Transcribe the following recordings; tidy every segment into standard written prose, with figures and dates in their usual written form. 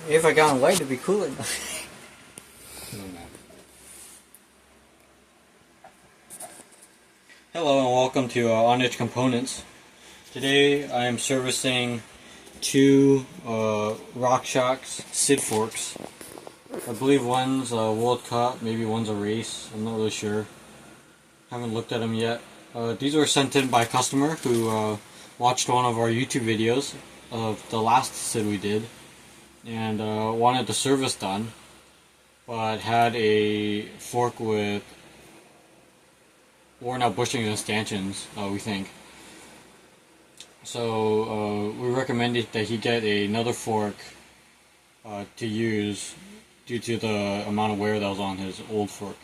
If I got on light, it'd be cooler. Hello and welcome to On-Edge Components. Today I am servicing two RockShox SID forks. I believe one's a World Cup, maybe one's a race. I'm not really sure. Haven't looked at them yet. These were sent in by a customer who watched one of our YouTube videos of the last SID we did and wanted the service done, but had a fork with worn out bushings and stanchions, we think. So we recommended that he get another fork to use due to the amount of wear that was on his old fork,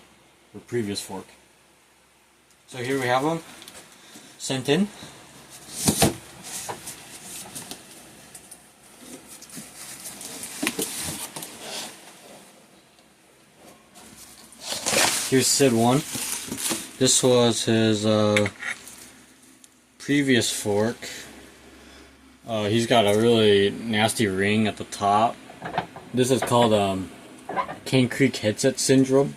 or previous fork. So here we have them, sent in. Here's SID 1. This was his previous fork. He's got a really nasty ring at the top. This is called Cane Creek headset syndrome.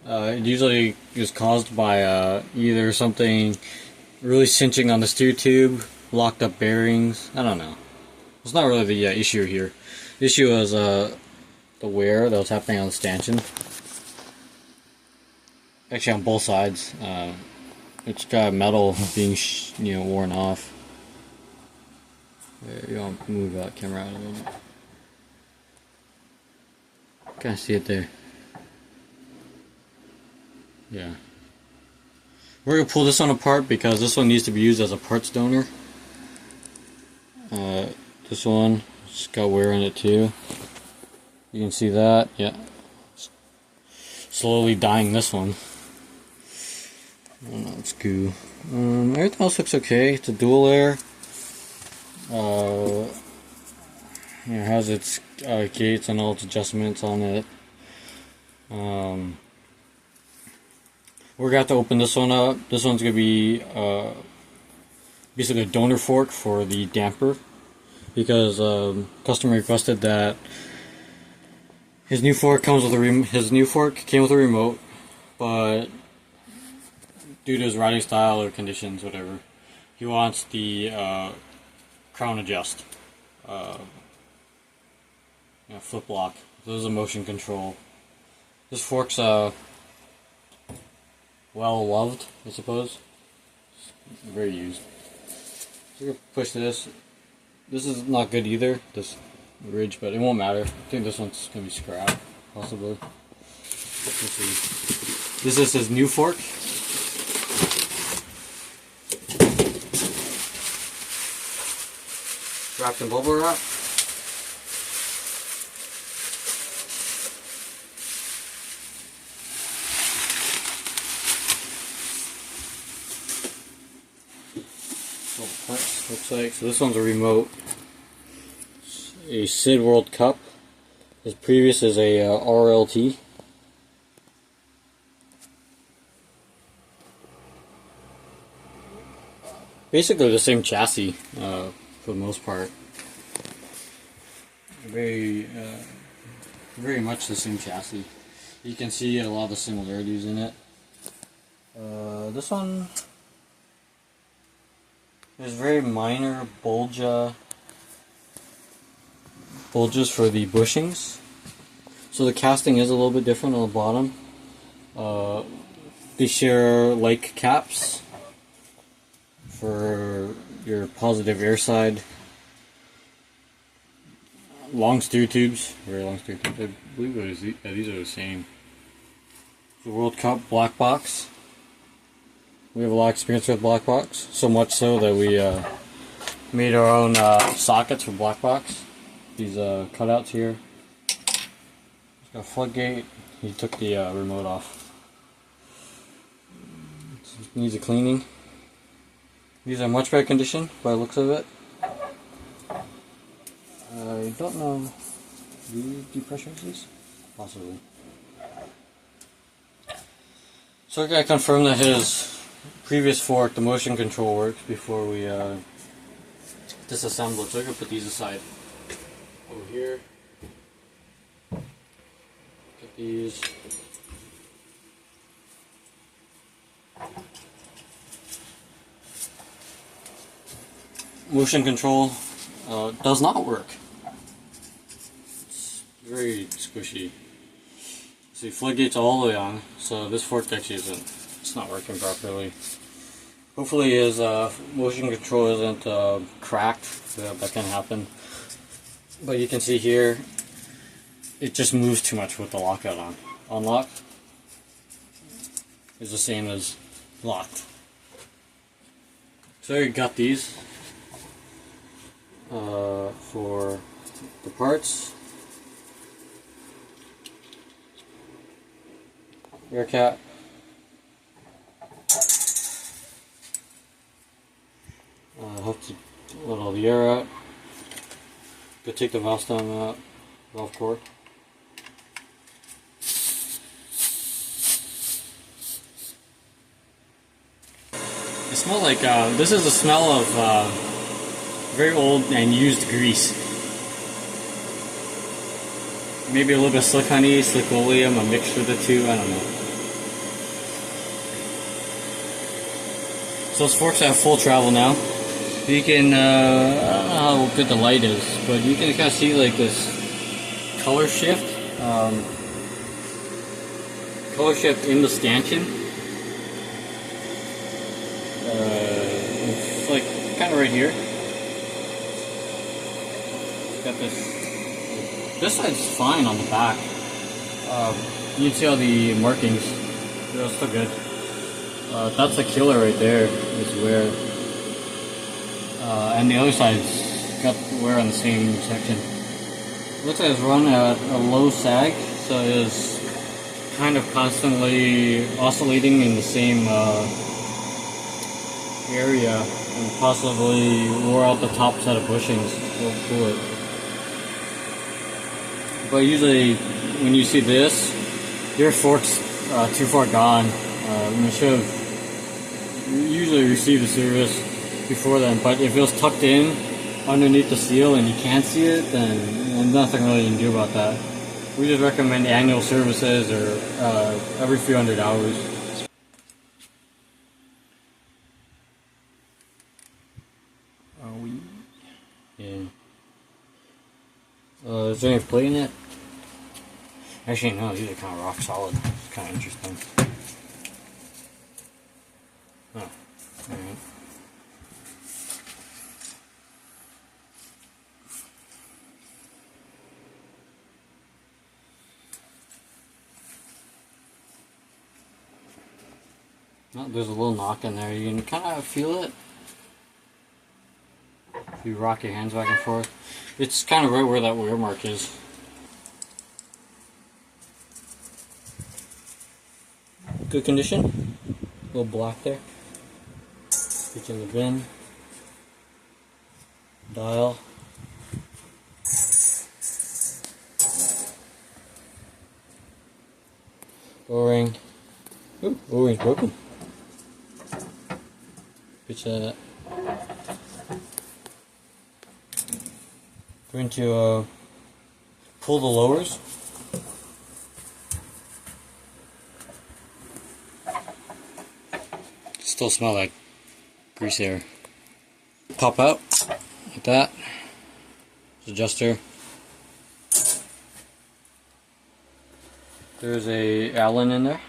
It usually is caused by either something really cinching on the steer tube, locked up bearings. I don't know. It's not really the issue here. The issue was the wear that was happening on the stanchion. Actually, on both sides. It's got metal being worn off. You want to move that camera out a little bit. Kind of see it there. Yeah. We're going to pull this one apart because this one needs to be used as a parts donor. This one, it's got wear in it too. You can see that, yeah. Slowly dying this one. I don't know, it's goo. Everything else looks okay. It's a dual air. It has its gates and all its adjustments on it. We're going to have to open this one up. This one's going to be basically a donor fork for the damper, because customer requested that his new fork came with a remote, but due to his riding style or conditions, whatever, he wants the crown adjust, flip lock. This is a motion control. This fork's well loved, I suppose. It's very used. So we're gonna push this. This is not good either, this ridge, but it won't matter. I think this one's gonna be scrapped, possibly. Let's see. This is his new fork. Wrapped in bubble wrap. Looks like, so this one's a remote. It's a SID World Cup. His previous is a RLT. Basically the same chassis for the most part. Very much the same chassis. You can see a lot of the similarities in it. This one is very minor bulges for the bushings. So the casting is a little bit different on the bottom. They share like caps for your positive air side. Long steer tubes, very long steer tubes. I believe these are the same. The World Cup black box. We have a lot of experience with black box, so much so that we made our own sockets for black box. These cutouts here. It's got a floodgate. He took the remote off. It needs a cleaning. These are much better condition by the looks of it. I don't know. Do you depressurize these? Possibly. So we're going to confirm that his previous fork, the motion control, works before we disassemble it. So we're going to put these aside over here. these. Motion control does not work. It's very squishy. See, floodgate's all the way on, so this fork actually it's not working properly. Hopefully his motion control isn't cracked. That can happen. But you can see here, it just moves too much with the lockout on. Unlock is the same as locked. So I got these for the parts. Air cap. Hope to let all the air out. Go take the valve stem out, valve core. It smells like, this is the smell of very old and used grease. Maybe a little bit of slick honey, slick oleum, a mixture of the two, I don't know. So those forks have full travel now. You can, I don't know how good the light is, but you can kind of see like this color shift in the stanchion. It's like kind of right here. Got this side's fine on the back. You can see all the markings. They're still good. That's the killer right there, is wear. And the other side's got wear on the same section. Looks like it's run at a low sag, so it is kind of constantly oscillating in the same area, and possibly wore out the top set of bushings. Will cool it. But usually, when you see this, your fork's too far gone. You should have usually received the service before then, but if it was tucked in underneath the steel and you can't see it, then there's nothing really you can do about that. We just recommend annual services or every few hundred hours. Yeah. Is there any plate in it? Actually, no, these are kind of rock solid. It's kind of interesting. Oh, alright. Oh, there's a little knock in there. You can kind of feel it if you rock your hands back and forth. It's kind of right where that wear mark is. Good condition. A little black there. Switch in the bin. Dial. O-ring. Ooh, O-ring's broken. Pitch that. Going to pull the lowers. Still smell like grease there. Pop out like that. Adjuster. There's a Allen in there,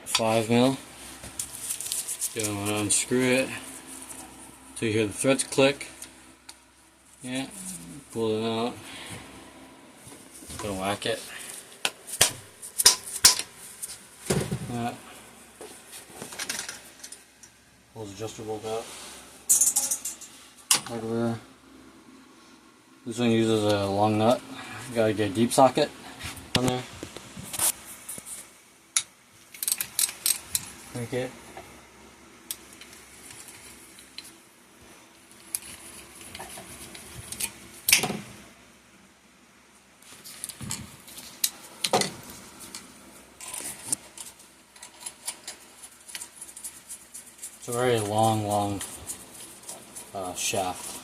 5mm. Gonna unscrew it so you hear the threads click. Yeah, pull it out. Gonna whack it. Yeah. Pulls adjustable out. Hardware. This one uses a long nut. You gotta get a deep socket on there. Crank it. It's a very long shaft.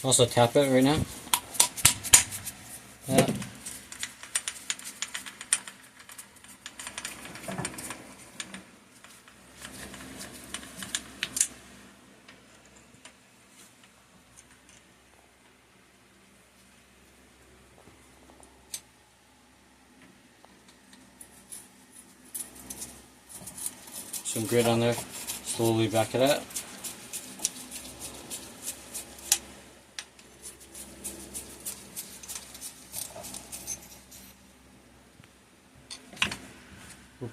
Also tap it right now. Yeah. Some grit on there. Slowly back it up.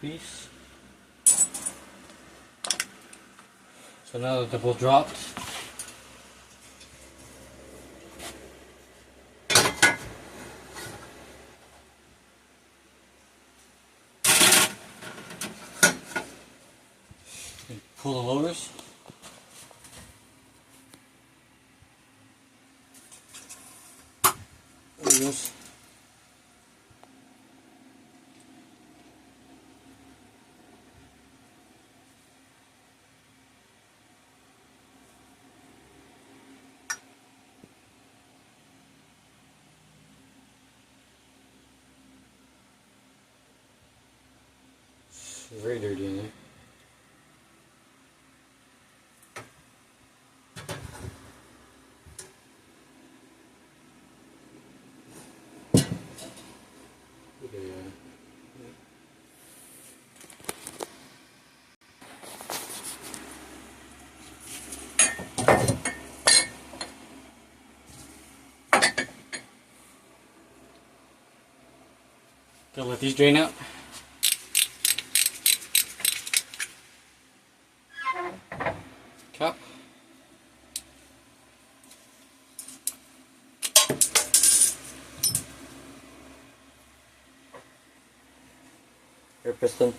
Piece. So now that they're both dropped, pull the loaders. There it goes. It's very dirty in there. Gotta let these drain out. Cap. Air piston.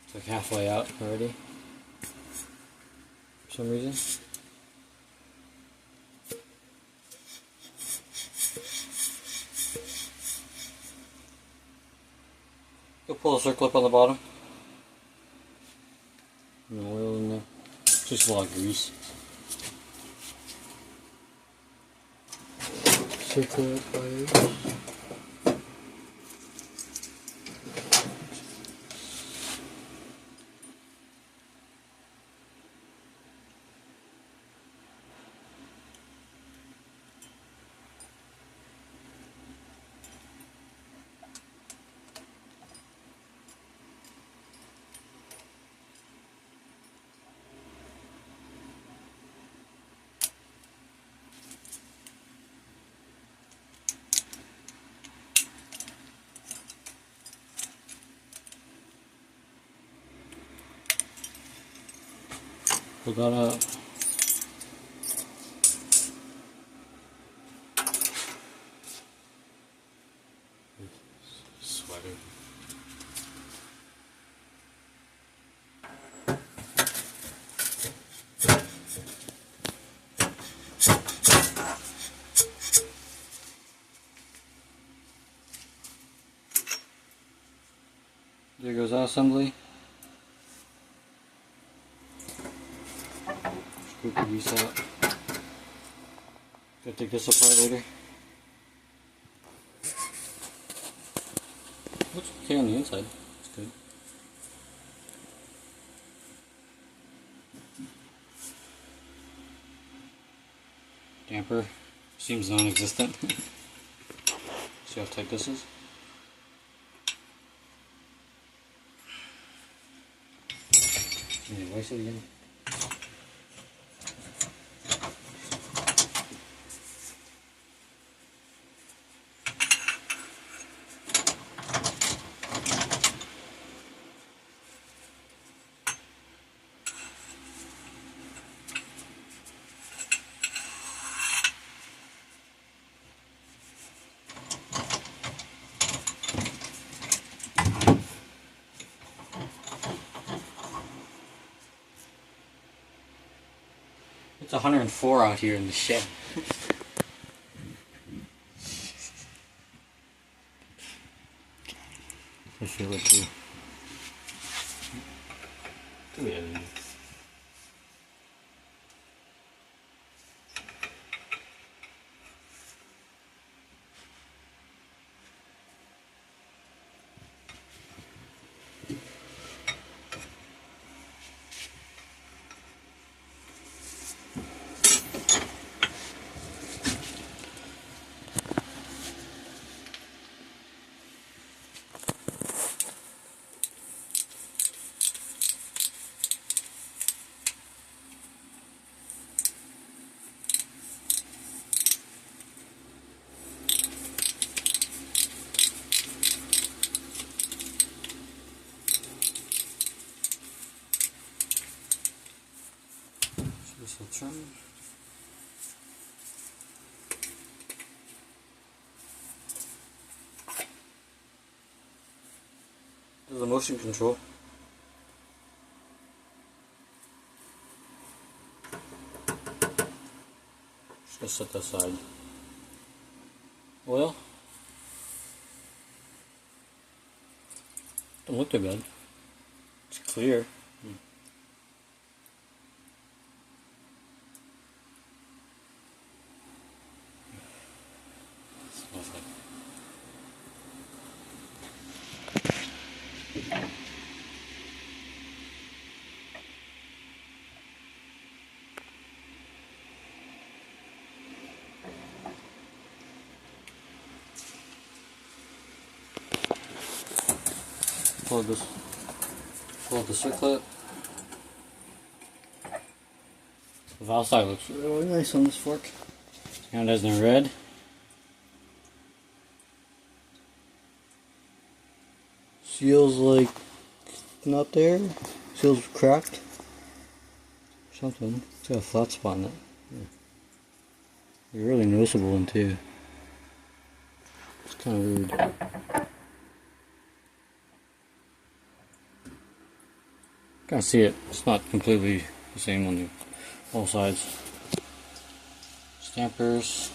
It's like halfway out already. For some reason. You'll pull a circle up on the bottom. No oil in there. Just a lot of grease. Circle up by pull that up. Sweater. There goes our assembly. Scoop the grease out. Gotta take this apart later. Looks okay on the inside. It's good. Damper seems non-existent. See how tight this is? Waste it again. It's 104 out here in the shed. I feel it too. Yeah. This will turn. This is the motion control. Just gonna set that aside. Oil. Don't look too bad. It's clear. Smells like. Pull the circlip. The valve side looks really nice on this fork. And it is in red. Seals like not there. Seals cracked. Something. It's got a flat spot in it. You're really noticeable one too. It's kind of weird. Kind of see it. It's not completely the same on all sides. Stampers.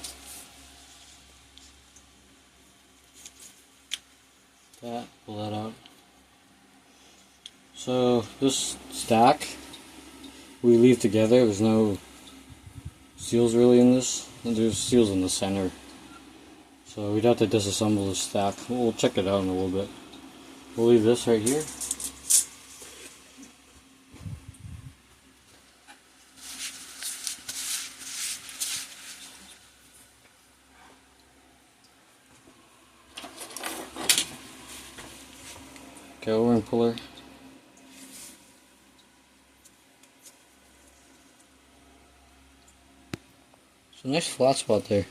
Pull that out. So this stack we leave together. There's no seals really in this. There's seals in the center. So we'd have to disassemble this stack. We'll check it out in a little bit. We'll leave this right here. Okay, O-ring puller. It's a nice flat spot there.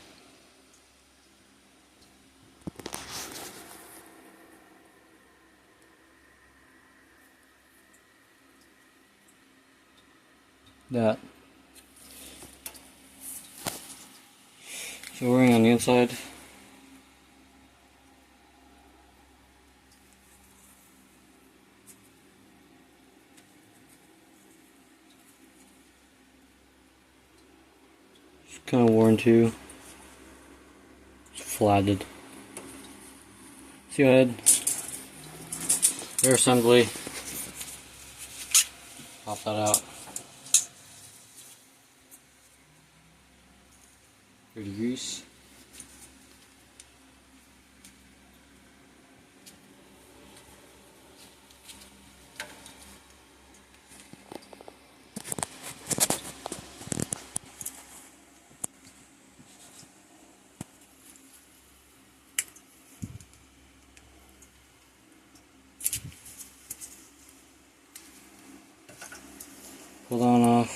That. So O-ring on the inside. Kind of worn too. It's flatted. Seal head. Air assembly. Pop that out. 30 grease. Pull that off.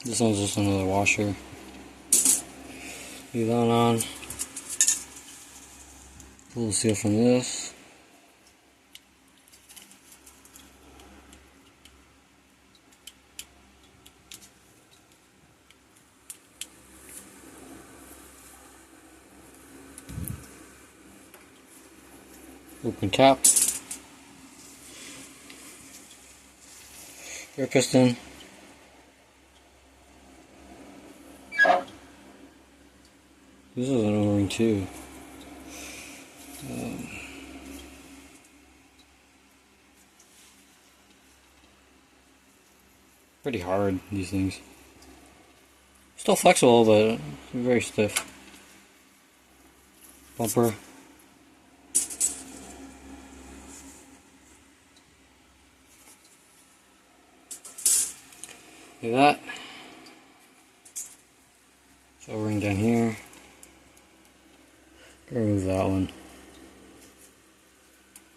This one's just another washer. Leave that on. Pull the seal from this. Open cap. Air piston. This is an O-ring too. Pretty hard, these things. Still flexible, but very stiff. Bumper. Look at that. So O-ring down here. Remove that one.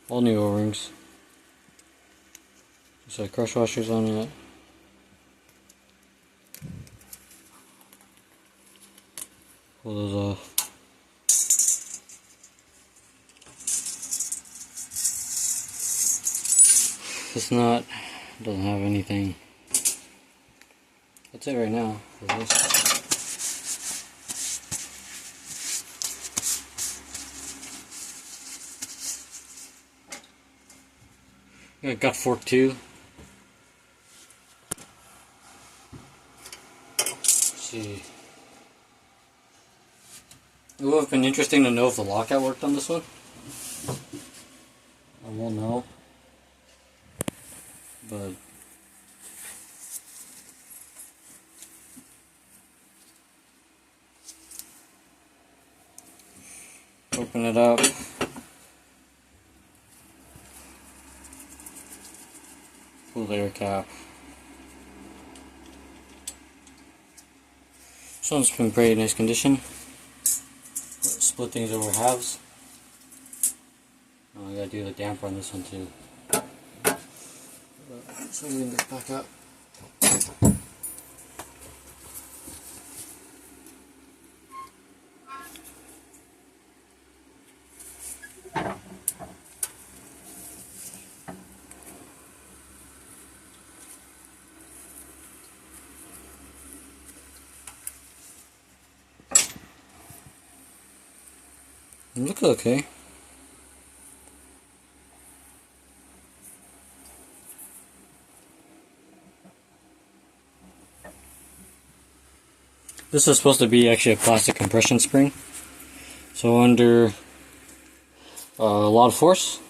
All new O-rings. Just had crush washers on it. Pull those off. It's not, doesn't have anything. That's it right now for this. I got fork 2. Let's see. It would have been interesting to know if the lockout worked on this one. I won't know. But open it up. Pull the air cap. This one's been pretty nice condition. Split things over halves. Oh, I gotta do the damper on this one too. So we can get back up. Looks okay. This is supposed to be actually a plastic compression spring. So under a lot of force,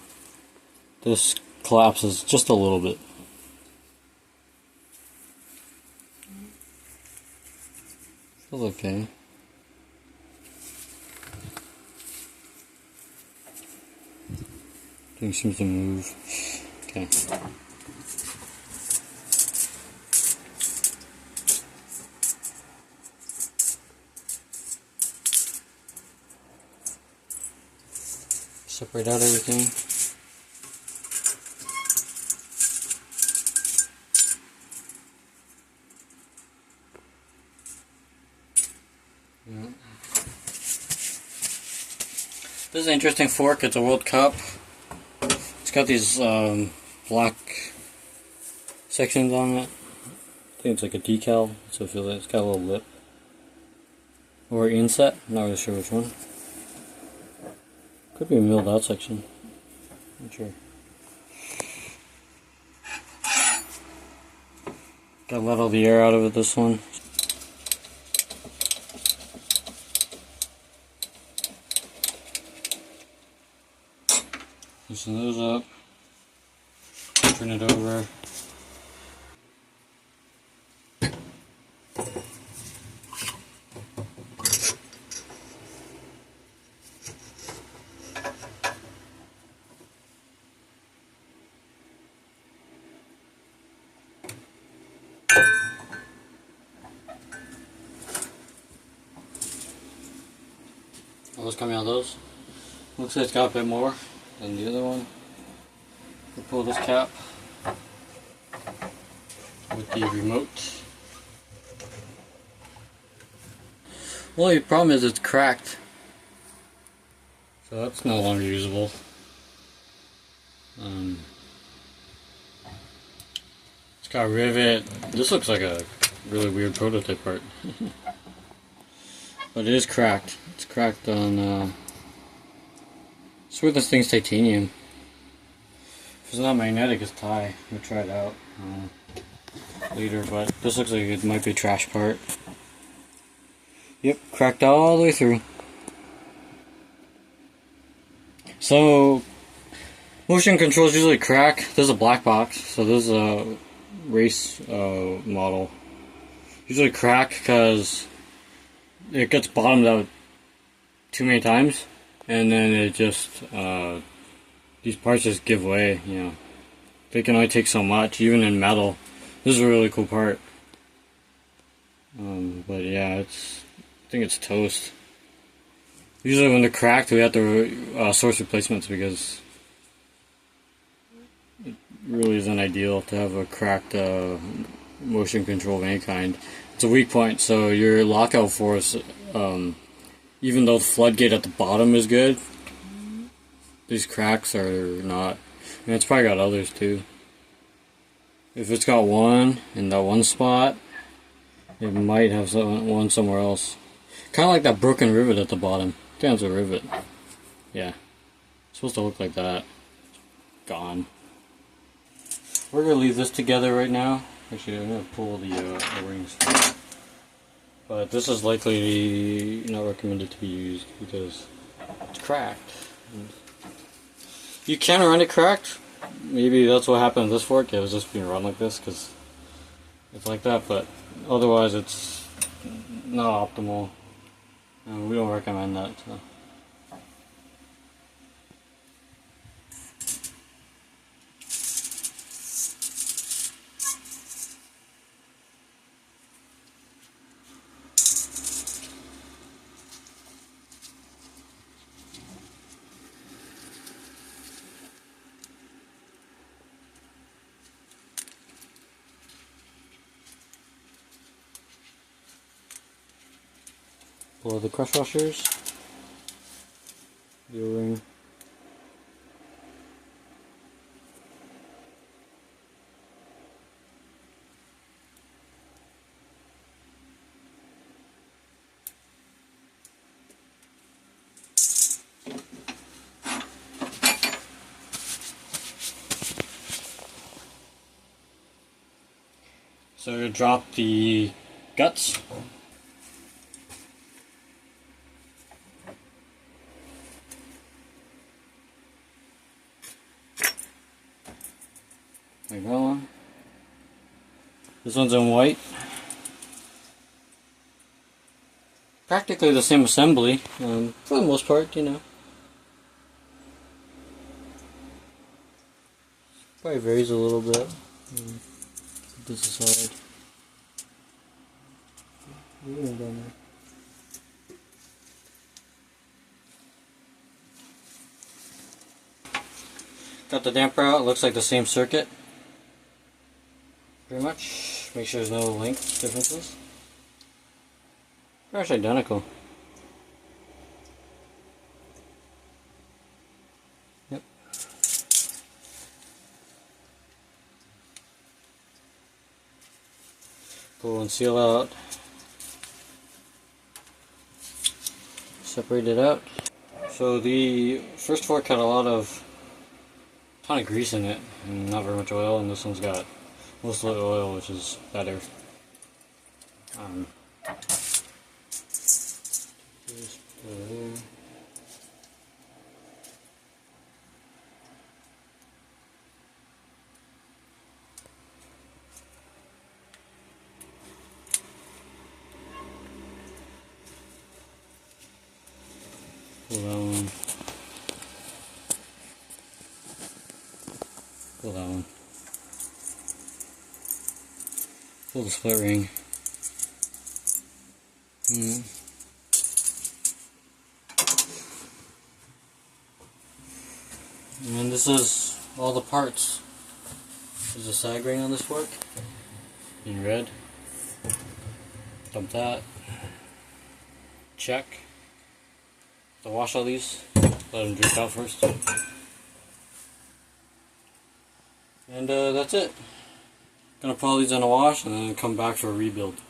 this collapses just a little bit. Feels okay. Thing seems to move. Okay. Separate out everything. Yeah. This is an interesting fork. It's a World Cup. It's got these black sections on it. I think it's like a decal, so I feel like it's got a little lip. Or inset, I'm not really sure which one. Could be a milled out section. Not sure. Gotta let all the air out of it, this one. Loosen those up. Turn it over. What's coming out of those? Looks like it's got a bit more than the other one. We'll pull this cap with the remote. Well, the problem is it's cracked, so that's no longer usable. It's got a rivet. This looks like a really weird prototype part. But it is cracked. It's cracked on, I swear this thing's titanium. If it's not magnetic, it's tie. We'll try it out later, but this looks like it might be a trash part. Yep, cracked all the way through. So, motion controls usually crack. This is a black box, so this is a race model. Usually crack because it gets bottomed out too many times, and then it just these parts just give way. You know, they can only take so much, even in metal. This is a really cool part, but yeah, I think it's toast. Usually when they're cracked, we have to source replacements because it really isn't ideal to have a cracked motion control of any kind. It's a weak point, so your lockout force even though the floodgate at the bottom is good, these cracks are not. And it's probably got others too. If it's got one in that one spot, it might have one somewhere else. Kind of like that broken rivet at the bottom. I think that's a rivet. Yeah. It's supposed to look like that. Gone. We're going to leave this together right now. Actually, I'm going to pull the rings. But this is likely not recommended to be used because it's cracked. You can run it cracked. Maybe that's what happened with this fork. It was just being run like this because it's like that. But otherwise, it's not optimal. And we don't recommend that. So. Pull the crush washers, the O-ring, so drop the guts. Like that one. This one's in white. Practically the same assembly, for the most part, you know. Probably varies a little bit. This aside. Got the damper out. It looks like the same circuit. Pretty much. Make sure there's no length differences. They're actually identical. Yep. Pull and seal out. Separate it out. So the first fork had a ton of grease in it and not very much oil, and this one's got mostly oil, which is better. Just put it there. Pull that one. Pull that one. Pull the split ring. And this is all the parts. There's a sag ring on this fork in red. Dump that. Check. To wash all these. Let them drip out first. And that's it. Gonna put all these in a wash and then come back for a rebuild.